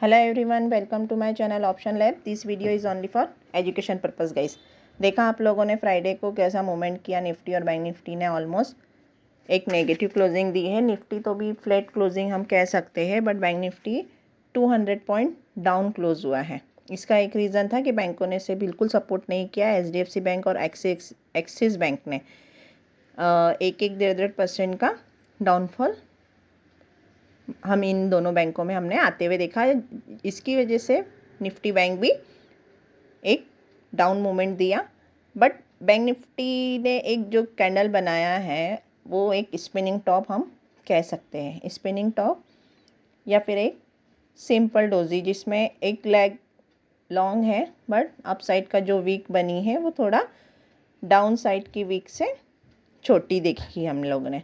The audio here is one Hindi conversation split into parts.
Hello everyone, welcome to my channel option lab. This video is only for education purpose guys. देखा आप लोगों ने फ्राइडे को कैसा मूवमेंट किया निफ्टी और बैंक निफ्टी ने। ऑलमोस्ट एक नेगेटिव क्लोजिंग दी है। निफ्टी तो भी फ्लैट क्लोजिंग हम कह सकते हैं, but bank Nifty 200 point down close हुआ है। इसका एक रीज़न था कि बैंकों ने इसे बिल्कुल सपोर्ट नहीं किया। HDFC बैंक और एक्सिस बैंक ने 1-1.5% का डाउनफॉल हम इन दोनों बैंकों में हमने आते हुए देखा है। इसकी वजह से निफ्टी बैंक भी एक डाउन मूवमेंट दिया, बट बैंक निफ्टी ने एक जो कैंडल बनाया है वो एक स्पिनिंग टॉप हम कह सकते हैं। स्पिनिंग टॉप या फिर एक सिंपल डोजी जिसमें एक लेग लॉन्ग है, बट अपसाइड का जो वीक बनी है वो थोड़ा डाउन साइड की वीक से छोटी देखी हम लोगों ने।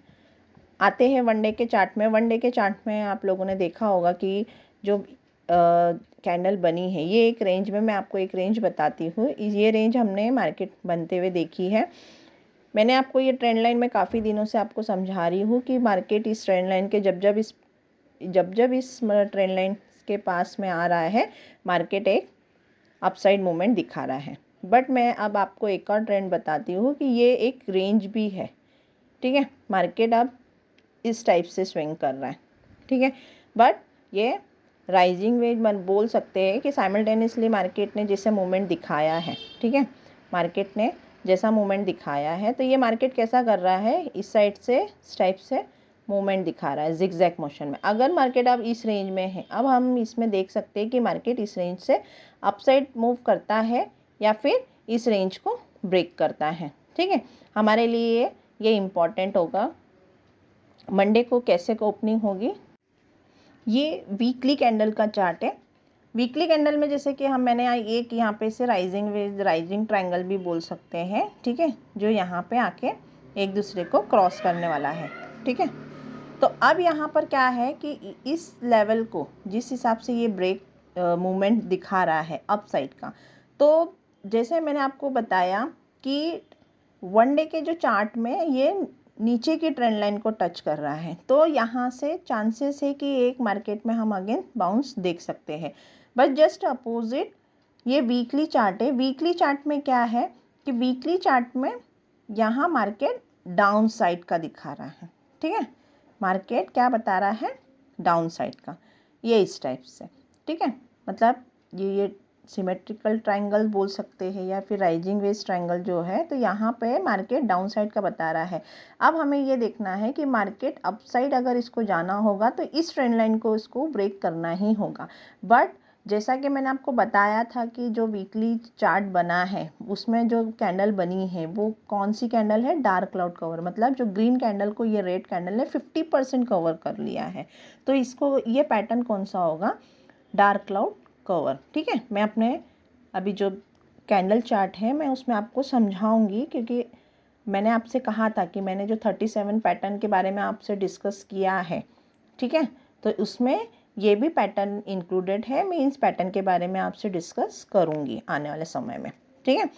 आते हैं वनडे के चार्ट में। वनडे के चार्ट में आप लोगों ने देखा होगा कि जो कैंडल बनी है ये एक रेंज में, मैं आपको एक रेंज बताती हूँ। ये रेंज हमने मार्केट बनते हुए देखी है। मैंने आपको ये ट्रेंड लाइन में काफ़ी दिनों से आपको समझा रही हूँ कि मार्केट इस ट्रेंड लाइन के जब जब इस ट्रेंड लाइन के पास में आ रहा है, मार्केट एक अपसाइड मूवमेंट दिखा रहा है। बट मैं अब आपको एक और ट्रेंड बताती हूँ कि ये एक रेंज भी है, ठीक है। मार्केट अब इस टाइप से स्विंग कर रहा है, ठीक है। बट ये राइजिंग वेज मन बोल सकते हैं कि साइमल्टेनियसली मार्केट ने जैसे मूवमेंट दिखाया है, ठीक है। मार्केट ने जैसा मूवमेंट दिखाया है, तो ये मार्केट कैसा कर रहा है, इस साइड से इस टाइप से मूवमेंट दिखा रहा है जिगजैग मोशन में। अगर मार्केट अब इस रेंज में है, अब हम इसमें देख सकते हैं कि मार्केट इस रेंज से अपसाइड मूव करता है या फिर इस रेंज को ब्रेक करता है, ठीक है। हमारे लिए ये इम्पॉर्टेंट होगा मंडे को कैसे ओपनिंग होगी। ये वीकली कैंडल का चार्ट है। वीकली कैंडल में जैसे कि मैंने एक यहाँ पे से राइजिंग वेज, राइजिंग ट्रायंगल भी बोल सकते हैं, ठीक है, जो यहाँ पे आके एक दूसरे को क्रॉस करने वाला है, ठीक है। तो अब यहाँ पर क्या है कि इस लेवल को जिस हिसाब से ये ब्रेक मूवमेंट दिखा रहा है अप साइड का, तो जैसे मैंने आपको बताया कि वनडे के जो चार्ट में ये नीचे की ट्रेंड लाइन को टच कर रहा है, तो यहाँ से चांसेस है कि एक मार्केट में हम अगेन बाउंस देख सकते हैं। बट जस्ट अपोजिट ये वीकली चार्ट है। वीकली चार्ट में क्या है कि वीकली चार्ट में यहाँ मार्केट डाउन साइड का दिखा रहा है, ठीक है। मार्केट क्या बता रहा है, डाउन साइड का, ये इस टाइप से, ठीक है। मतलब ये सिमेट्रिकल ट्रायंगल बोल सकते हैं या फिर राइजिंग वेज ट्रायंगल जो है, तो यहाँ पे मार्केट डाउन साइड का बता रहा है। अब हमें ये देखना है कि मार्केट अप साइड अगर इसको जाना होगा तो इस ट्रेंड लाइन को इसको ब्रेक करना ही होगा। बट जैसा कि मैंने आपको बताया था कि जो वीकली चार्ट बना है उसमें जो कैंडल बनी है वो कौन सी कैंडल है, डार्क क्लाउड कवर। मतलब जो ग्रीन कैंडल को ये रेड कैंडल ने 50% कवर कर लिया है, तो इसको ये पैटर्न कौन सा होगा, डार्क क्लाउड कवर, ठीक है। मैं अपने अभी जो कैंडल चार्ट है मैं उसमें आपको समझाऊंगी, क्योंकि मैंने आपसे कहा था कि मैंने जो 37 पैटर्न के बारे में आपसे डिस्कस किया है, ठीक है, तो उसमें ये भी पैटर्न इंक्लूडेड है। मैं इस पैटर्न के बारे में आपसे डिस्कस करूंगी आने वाले समय में, ठीक है।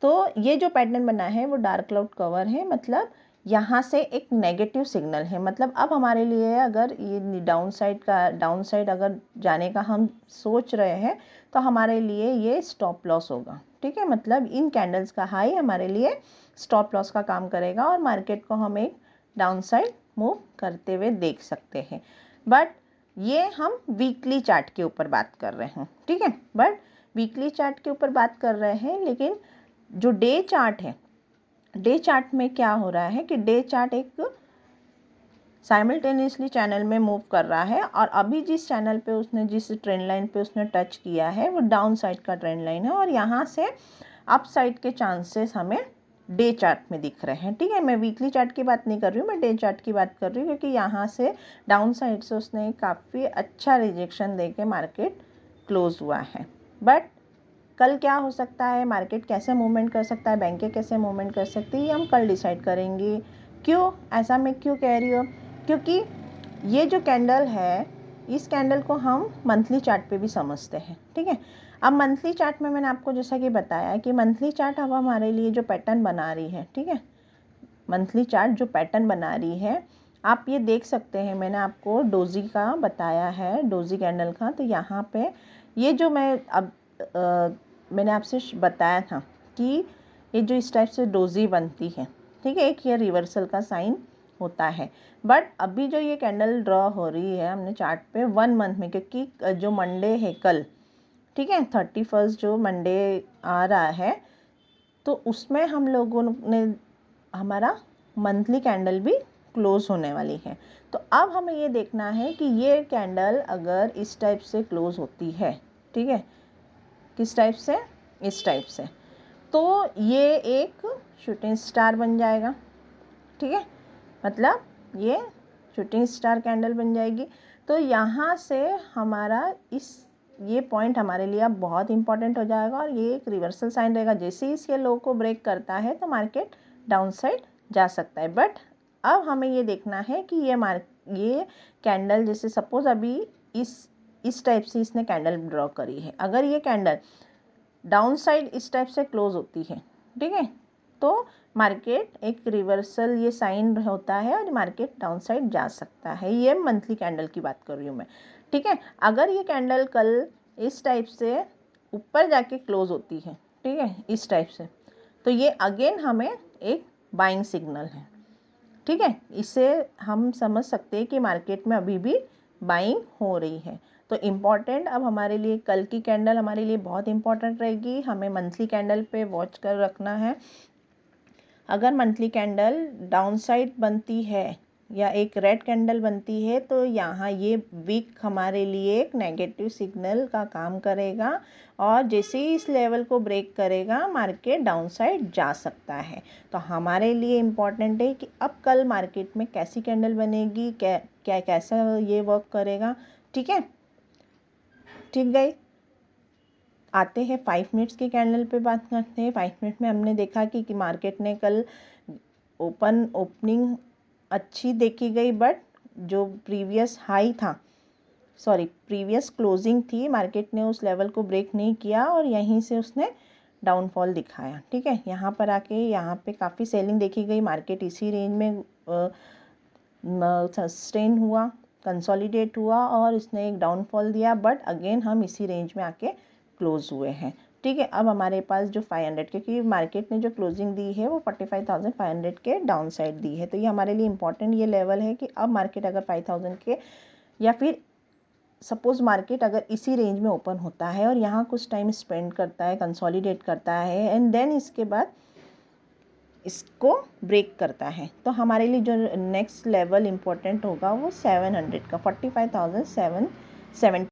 तो ये जो पैटर्न बना है वो डार्क क्लाउड कवर है। मतलब यहाँ से एक नेगेटिव सिग्नल है। मतलब अब हमारे लिए अगर ये डाउन साइड अगर जाने का हम सोच रहे हैं तो हमारे लिए ये स्टॉप लॉस होगा, ठीक है। मतलब इन कैंडल्स का हाई हमारे लिए स्टॉप लॉस का काम करेगा और मार्केट को हम एक डाउन साइड मूव करते हुए देख सकते हैं। बट ये हम वीकली चार्ट के ऊपर बात कर रहे हैं, ठीक है। बट वीकली चार्ट के ऊपर बात कर रहे हैं, लेकिन जो डे चार्ट है, डे चार्ट में क्या हो रहा है कि डे चार्ट एक साइमल्टेनियसली चैनल में मूव कर रहा है, और अभी जिस चैनल पे उसने, जिस ट्रेंड लाइन पे उसने टच किया है वो डाउन साइड का ट्रेंड लाइन है, और यहाँ से अप साइड के चांसेस हमें डे चार्ट में दिख रहे हैं, ठीक है। मैं वीकली चार्ट की बात नहीं कर रही हूँ, मैं डे चार्ट की बात कर रही हूँ, क्योंकि यहाँ से डाउन साइड से उसने काफ़ी अच्छा रिजेक्शन दे के मार्केट क्लोज हुआ है। बट कल क्या हो सकता है, मार्केट कैसे मूवमेंट कर सकता है, बैंकें कैसे मूवमेंट कर सकती है, ये हम कल डिसाइड करेंगे। क्यों ऐसा मैं क्यों कह रही हूँ, क्योंकि ये जो कैंडल है इस कैंडल को हम मंथली चार्ट पे भी समझते हैं, ठीक है। अब मंथली चार्ट में मैंने आपको जैसा कि बताया कि मंथली चार्ट अब हमारे लिए जो पैटर्न बना रही है, ठीक है, मंथली चार्ट जो पैटर्न बना रही है आप ये देख सकते हैं, मैंने आपको डोजी का बताया है, डोजी कैंडल का। तो यहाँ पे ये जो मैंने आपसे बताया था कि ये जो इस टाइप से डोजी बनती है, ठीक है, एक ये रिवर्सल का साइन होता है। बट अभी जो ये कैंडल ड्रॉ हो रही है हमने चार्ट पे 1 मंथ में, क्योंकि जो मंडे है कल, ठीक है, 31 जो मंडे आ रहा है, तो उसमें हम लोगों ने हमारा मंथली कैंडल भी क्लोज होने वाली है। तो अब हमें ये देखना है कि ये कैंडल अगर इस टाइप से क्लोज होती है, ठीक है, किस टाइप से, इस टाइप से, तो ये एक शूटिंग स्टार बन जाएगा, ठीक है, मतलब ये शूटिंग स्टार कैंडल बन जाएगी। तो यहाँ से हमारा ये पॉइंट हमारे लिए अब बहुत इंपॉर्टेंट हो जाएगा और ये एक रिवर्सल साइन रहेगा। जैसे ही इसके लो को ब्रेक करता है तो मार्केट डाउन साइड जा सकता है। बट अब हमें ये देखना है कि ये कैंडल, जैसे सपोज अभी इस टाइप से इसने कैंडल ड्रॉ करी है, अगर ये कैंडल डाउन साइड इस टाइप से क्लोज होती है, ठीक है, तो मार्केट एक रिवर्सल ये साइन होता है और मार्केट डाउन साइड जा सकता है। ये मंथली कैंडल की बात कर रही हूँ मैं, ठीक है। अगर ये कैंडल कल इस टाइप से ऊपर जाके क्लोज होती है, ठीक है, इस टाइप से, तो ये अगेन हमें एक बाइंग सिग्नल है, ठीक है। इससे हम समझ सकते हैं कि मार्केट में अभी भी बाइंग हो रही है। तो इम्पॉर्टेंट अब हमारे लिए कल की कैंडल हमारे लिए बहुत इम्पॉर्टेंट रहेगी। हमें मंथली कैंडल पे वॉच कर रखना है। अगर मंथली कैंडल डाउन साइड बनती है या एक रेड कैंडल बनती है तो यहाँ ये वीक हमारे लिए एक नेगेटिव सिग्नल का काम करेगा और जैसे ही इस लेवल को ब्रेक करेगा मार्केट डाउन साइड जा सकता है। तो हमारे लिए इम्पॉर्टेंट है कि अब कल मार्केट में कैसी कैंडल बनेगी, कैसा ये वर्क करेगा, ठीक है। ठीक गई, आते हैं 5 मिनट्स की कैंडल पे बात करते हैं। 5 मिनट में हमने देखा कि मार्केट ने कल ओपनिंग अच्छी देखी गई, बट जो प्रीवियस क्लोजिंग थी मार्केट ने उस लेवल को ब्रेक नहीं किया और यहीं से उसने डाउनफॉल दिखाया, ठीक है। यहाँ पर आके यहाँ पे काफ़ी सेलिंग देखी गई, मार्केट इसी रेंज में सस्टेन हुआ, कंसोलिडेट हुआ और इसने एक डाउनफॉल दिया, बट अगेन हम इसी रेंज में आके क्लोज हुए हैं, ठीक है। अब हमारे पास जो 500, क्योंकि मार्केट ने जो क्लोजिंग दी है वो 45,500 के डाउन साइड दी है, तो ये हमारे लिए इम्पॉर्टेंट ये लेवल है कि अब मार्केट अगर 5,000 के या फिर सपोज मार्केट अगर इसी रेंज में ओपन होता है और यहाँ कुछ टाइम स्पेंड करता है, कंसोलिडेट करता है एंड देन इसके बाद इसको ब्रेक करता है, तो हमारे लिए जो नेक्स्ट लेवल इम्पोर्टेंट होगा वो 700 का, 45,770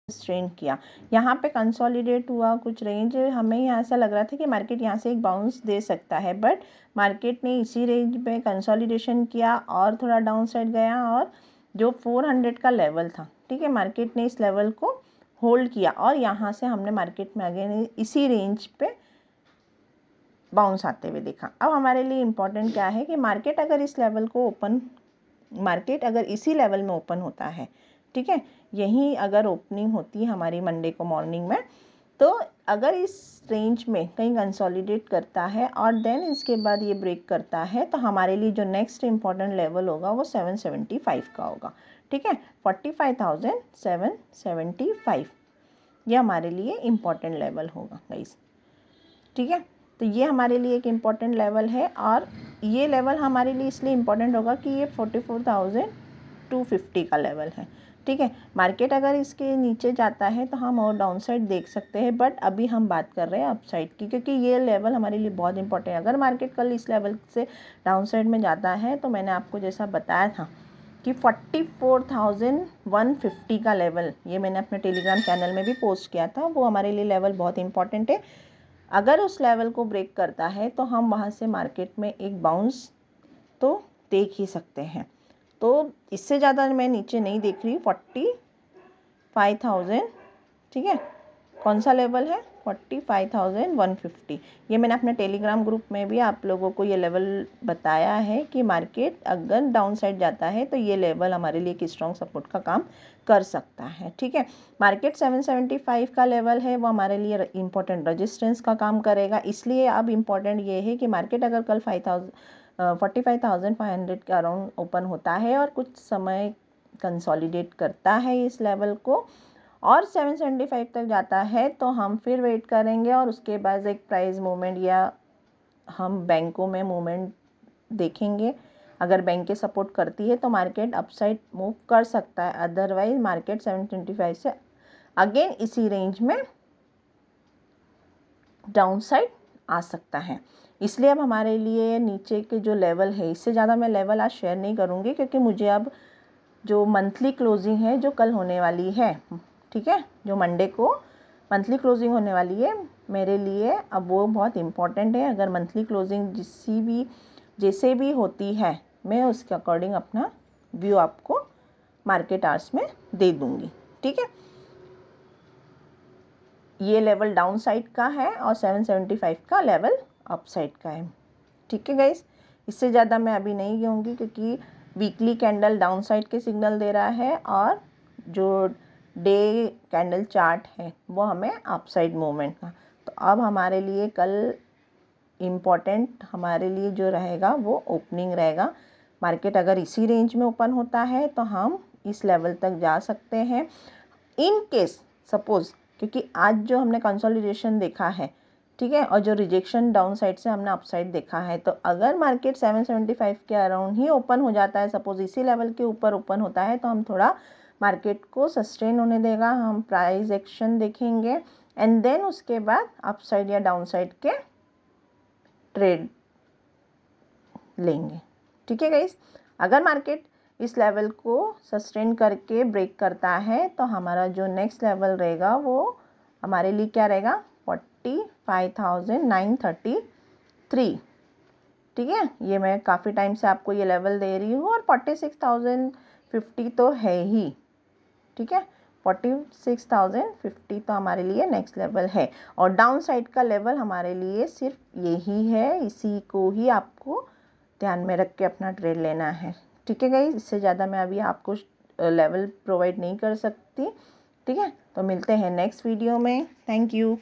ट्रेंड किया। यहाँ पे कंसोलिडेट हुआ कुछ रेंज, हमें यहाँ ऐसा लग रहा था कि मार्केट यहाँ से एक बाउंस दे सकता है, बट मार्केट ने इसी रेंज में कंसोलिडेशन किया और थोड़ा डाउन साइड गया और जो 400 का लेवल था, ठीक है, मार्केट ने इस लेवल को होल्ड किया और यहाँ से हमने मार्केट में अगेन इसी रेंज पे बाउंस आते हुए देखा। अब हमारे लिए इम्पोर्टेंट क्या है कि मार्केट अगर इस लेवल को मार्केट अगर इसी लेवल में ओपन होता है, ठीक है, यहीं अगर ओपनिंग होती है हमारी मंडे को मॉर्निंग में, तो अगर इस रेंज में कहीं कंसोलिडेट करता है और देन इसके बाद ये ब्रेक करता है, तो हमारे लिए जो नेक्स्ट इम्पॉर्टेंट लेवल होगा वो 775 का होगा, ठीक है, 45,775 ये हमारे लिए इम्पॉर्टेंट लेवल होगा गाइस, ठीक है। तो ये हमारे लिए एक इम्पॉर्टेंट लेवल है और ये लेवल हमारे लिए इसलिए इम्पॉर्टेंट होगा कि ये 44,250 का लेवल है, ठीक है। मार्केट अगर इसके नीचे जाता है तो हम और डाउन साइड देख सकते हैं, बट अभी हम बात कर रहे हैं अप साइड की, क्योंकि ये लेवल हमारे लिए बहुत इंपॉर्टेंट है। अगर मार्केट कल इस लेवल से डाउन साइड में जाता है तो मैंने आपको जैसा बताया था कि 44,150 का लेवल, ये मैंने अपने टेलीग्राम चैनल में भी पोस्ट किया था, वो हमारे लिए लेवल बहुत इंपॉर्टेंट है। अगर उस लेवल को ब्रेक करता है तो हम वहाँ से मार्केट में एक बाउंस तो देख ही सकते हैं। तो इससे ज़्यादा मैं नीचे नहीं देख रही, 45,000, ठीक है, कौन सा लेवल है, 45,150। ये मैंने अपने टेलीग्राम ग्रुप में भी आप लोगों को ये लेवल बताया है कि मार्केट अगर डाउन साइड जाता है तो ये लेवल हमारे लिए एक स्ट्रॉन्ग सपोर्ट का काम कर सकता है, ठीक है। मार्केट 775 का लेवल है वो हमारे लिए इंपॉर्टेंट रेजिस्टेंस का काम करेगा, इसलिए अब इम्पॉर्टेंट ये है कि मार्केट अगर कल 45,500 के अराउंड ओपन होता है और कुछ समय कंसोलिडेट करता है इस लेवल को और 775 तक जाता है, तो हम फिर वेट करेंगे और उसके बाद एक प्राइस मूवमेंट या हम बैंकों में मूवमेंट देखेंगे। अगर बैंक के सपोर्ट करती है तो मार्केट अपसाइड मूव कर सकता है, अदरवाइज मार्केट 725 से अगेन इसी रेंज में डाउन साइड आ सकता है। इसलिए अब हमारे लिए नीचे के जो लेवल है, इससे ज़्यादा मैं लेवल आज शेयर नहीं करूँगी क्योंकि मुझे अब जो मंथली क्लोजिंग है जो कल होने वाली है, ठीक है, जो मंडे को मंथली क्लोजिंग होने वाली है मेरे लिए, अब वो बहुत इम्पॉर्टेंट है। अगर मंथली क्लोजिंग जैसे भी होती है मैं उसके अकॉर्डिंग अपना व्यू आपको मार्केट आवर्स में दे दूँगी, ठीक है। ये लेवल डाउन साइड का है और 775 का लेवल अप साइड का है, ठीक है गाइस। इससे ज़्यादा मैं अभी नहीं कहूँगी क्योंकि वीकली कैंडल डाउन साइड के सिग्नल दे रहा है और जो डे कैंडल चार्ट है वो हमें अप साइड मूवमेंट का। तो अब हमारे लिए कल इम्पॉर्टेंट हमारे लिए जो रहेगा वो ओपनिंग रहेगा। मार्केट अगर इसी रेंज में ओपन होता है तो हम इस लेवल तक जा सकते हैं। इन केस सपोज, क्योंकि आज जो हमने कंसोलिडेशन देखा है, ठीक है, और जो रिजेक्शन डाउन साइड से हमने अप साइड देखा है, तो अगर मार्केट 775 के अराउंड ही ओपन हो जाता है, सपोज इसी लेवल के ऊपर ओपन होता है, तो हम थोड़ा मार्केट को सस्टेन होने देगा, हम प्राइस एक्शन देखेंगे एंड देन उसके बाद अप साइड या डाउन साइड के ट्रेड लेंगे, ठीक है गाइस। अगर मार्केट इस लेवल को सस्टेन करके ब्रेक करता है तो हमारा जो नेक्स्ट लेवल रहेगा वो हमारे लिए क्या रहेगा, 45,933, ठीक है। ये मैं काफ़ी टाइम से आपको ये लेवल दे रही हूँ और 46,050 तो है ही, ठीक है। 46,050 तो हमारे लिए नेक्स्ट लेवल है और डाउन साइड का लेवल हमारे लिए सिर्फ यही है, इसी को ही आपको ध्यान में रख के अपना ट्रेड लेना है, ठीक है गाइस। इससे ज़्यादा मैं अभी आपको लेवल प्रोवाइड नहीं कर सकती, ठीक है। तो मिलते हैं नेक्स्ट वीडियो में, थैंक यू।